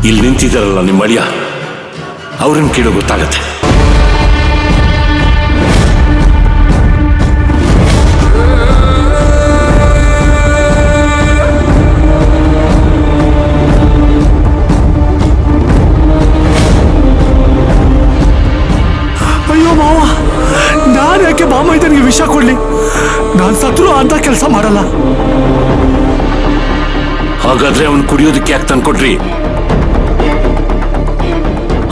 ಇಲ್ಲಿ ನಿಂತಿದ್ದಾರಲ್ಲ ನಿಮ್ಮ ಅಳಿಯ, ಅವ್ರನ್ನ ಕೇಳೋ ಗೊತ್ತಾಗತ್ತೆ. ಅಯ್ಯೋ ಮಾವ, ನಾನು ಯಾಕೆ ಮಾಮ ಇದನಿಗೆ ವಿಷ ಕೊಡ್ಲಿ? ನಾನು ಸತ್ರು ಅಂತ ಕೆಲಸ ಮಾಡಲ್ಲ. ಹಾಗಾದ್ರೆ ಅವನು ಕುಡಿಯೋದಕ್ಕೆ ಯಾಕೆ ತಂದ್ಕೊಟ್ರಿ?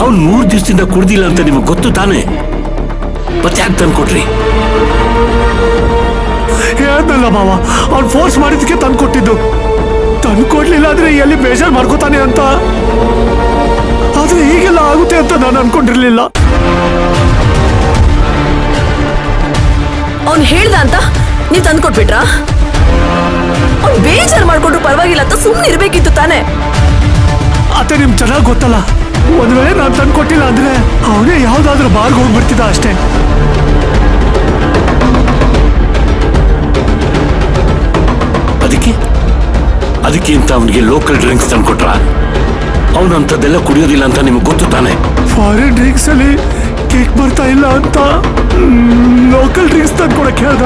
ಅವನು 3 ದಿವಸದಿಂದ ಕುಡ್ದಿಲ್ಲ ಅಂತ ನಿಮಗೆ ಗೊತ್ತು ತಾನೆ, ಮತ್ತೆ ಯಾಕೆ ತಂದ್ಕೊಟ್ರಿ? ಹೇಳ್ದಲ್ಲ ಮಾವ, ಅವ್ನು ಫೋರ್ಸ್ ಮಾಡಿದಕ್ಕೆ ತಂದ್ಕೊಟ್ಟಿದ್ದು. ತಂದ್ಕೊಡ್ಲಿಲ್ಲ ಅಂದ್ರೆ ಎಲ್ಲಿ ಬೇಜಾರು ಮಾಡ್ಕೋತಾನೆ ಅಂತ. ಆದ್ರೆ ಹೀಗೆಲ್ಲ ಆಗುತ್ತೆ ಅಂತ ನಾನು ಅನ್ಕೊಂಡಿರ್ಲಿಲ್ಲ. ಅವ್ನು ಹೇಳ್ದ ಅಂತ ನೀವ್ ತಂದ್ಕೊಟ್ಬಿಟ್ರಾ? ಅವ್ನು ಬೇಜಾರು ಮಾಡ್ಕೊಂಡ್ರು ಪರವಾಗಿಲ್ಲ ಅಂತ ಸುಮ್ಮನೆ ಇರ್ಬೇಕಿತ್ತು ತಾನೆ. ಅತ್ತೆ ನಿಮ್ಗೆ ಚೆನ್ನಾಗಿ ಗೊತ್ತಲ್ಲ, ಒಂದ್ ವೇಳೆ ನಾನು ತಂದ್ಕೊಟ್ಟಿಲ್ಲ ಅಂದ್ರೆ ಅವನೇ ಯಾವ್ದಾದ್ರೂ ಬಾರ್ಗೆ ಹೋಗ್ಬಿಡ್ತಿದ್ದ ಅಷ್ಟೇ. ಅದಕ್ಕೆ ಅಂತ ಅವನಿಗೆ ಲೋಕಲ್ ಡ್ರಿಂಕ್ಸ್ ತಂದ್ಕೊಟ್ರ? ಅವನು ಅಂಥದ್ದೆಲ್ಲ ಕುಡಿಯೋದಿಲ್ಲ ಅಂತ ನಿಮ್ಗೆ ಗೊತ್ತು ತಾನೆ. ಫಾರಿನ್ ಡ್ರಿಂಕ್ಸ್ ಅಲ್ಲಿ ಕೇಕ್ ಬರ್ತಾ ಇಲ್ಲ ಅಂತ ಲೋಕಲ್ ಡ್ರಿಂಕ್ಸ್ ತಂದ್ಕೊಡಕ್ ಹೇಳ್ದ.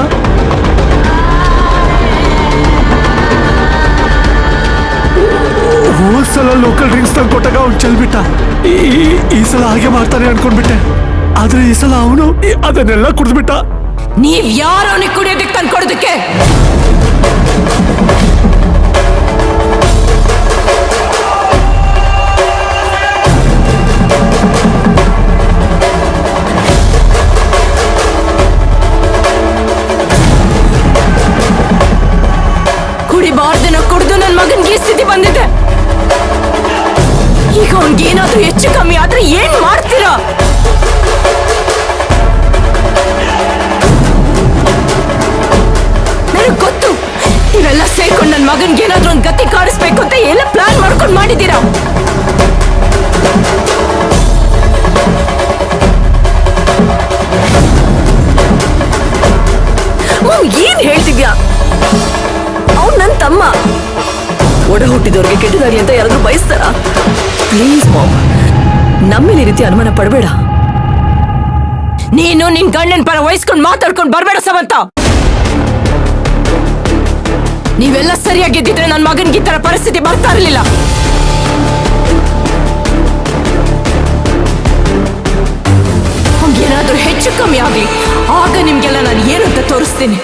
ಹೋದ್ಸಲ ಲೋಕಲ್ ಡ್ರಿಂಕ್ಸ್ ತಂದ್ಕೊಟ್ಟಾಗ ಅವ್ನು ಚೆಲ್ಬಿಟ್ಟ. ಈ ಸಲ ಹಾಗೆ ಮಾಡ್ತಾನೆ ಅನ್ಕೊಂಡ್ಬಿಟ್ಟೆ. ಆದ್ರೆ ಈ ಸಲ ಅವನು ಅದನ್ನೆಲ್ಲ ಕುಡಿದ್ಬಿಟ್ಟ. ನೀವ್ ಯಾರು ಅವನಿಗೆ ಕುಡಿಯೋದಕ್ಕೆ ತಂದ್ಕೊಡೋದಕ್ಕೆ? ಕುಡಿಬಾರ್ದನ ಕುಡಿದು ನನ್ನ ಮಗನ್ಗೆ ಸ್ಥಿತಿ ಬಂದಿದೆ. ಈಗ ಅವನ್ಗೇನಾದ್ರೂ ಹೆಚ್ಚು ಕಮ್ಮಿ ಆದ್ರೆ ಏನ್ ಮಾಡ್ತೀರಾ? ನನಗ್ ಗೊತ್ತು, ನೀವೆಲ್ಲ ಸೇರ್ಕೊಂಡು ನನ್ನ ಮಗನ್ಗೆ ಏನಾದ್ರೂ ಒಂದು ಗತಿ ಕಾಡಿಸ್ಬೇಕು ಅಂತ ಎಲ್ಲ ಪ್ಲಾನ್ ಮಾಡ್ಕೊಂಡು ಮಾಡಿದ್ದೀರಾ. ಏನ್ ಹೇಳ್ತಿದ್ಯಾ? ಅವ್ನು ನನ್ನ ತಮ್ಮ. ಒಡ ಹುಟ್ಟಿದವ್ರಿಗೆ ಕೆಟ್ಟದಾಗ್ಲಿ ಅಂತ ಯಾರಾದ್ರೂ ಬಯಸ್ತಾರ? ಪ್ಲೀಸ್ ಮಾಮ್, ನಮ್ಮೇಲೆ ಈ ರೀತಿ ಅನುಮಾನ ಪಡಬೇಡ. ನೀನು ನಿನ್ ಗಂಡನ ಪರ ವಹಿಸ್ಕೊಂಡು ಮಾತಾಡ್ಕೊಂಡು ಬರ್ಬೇಡ ಸಮಂತ. ನೀವೆಲ್ಲ ಸರಿಯಾಗಿದ್ದಿದ್ರೆ ನನ್ನ ಮಗನ್ಗೆ ಈ ತರ ಪರಿಸ್ಥಿತಿ ಬರ್ತಾ ಇರಲಿಲ್ಲ. ಏನಾದ್ರೂ ಹೆಚ್ಚು ಕಮ್ಮಿ ಆಗ್ಲಿ, ಆಗ ನಿಮ್ಗೆಲ್ಲ ನಾನು ಏನು ಅಂತ ತೋರಿಸ್ತೀನಿ.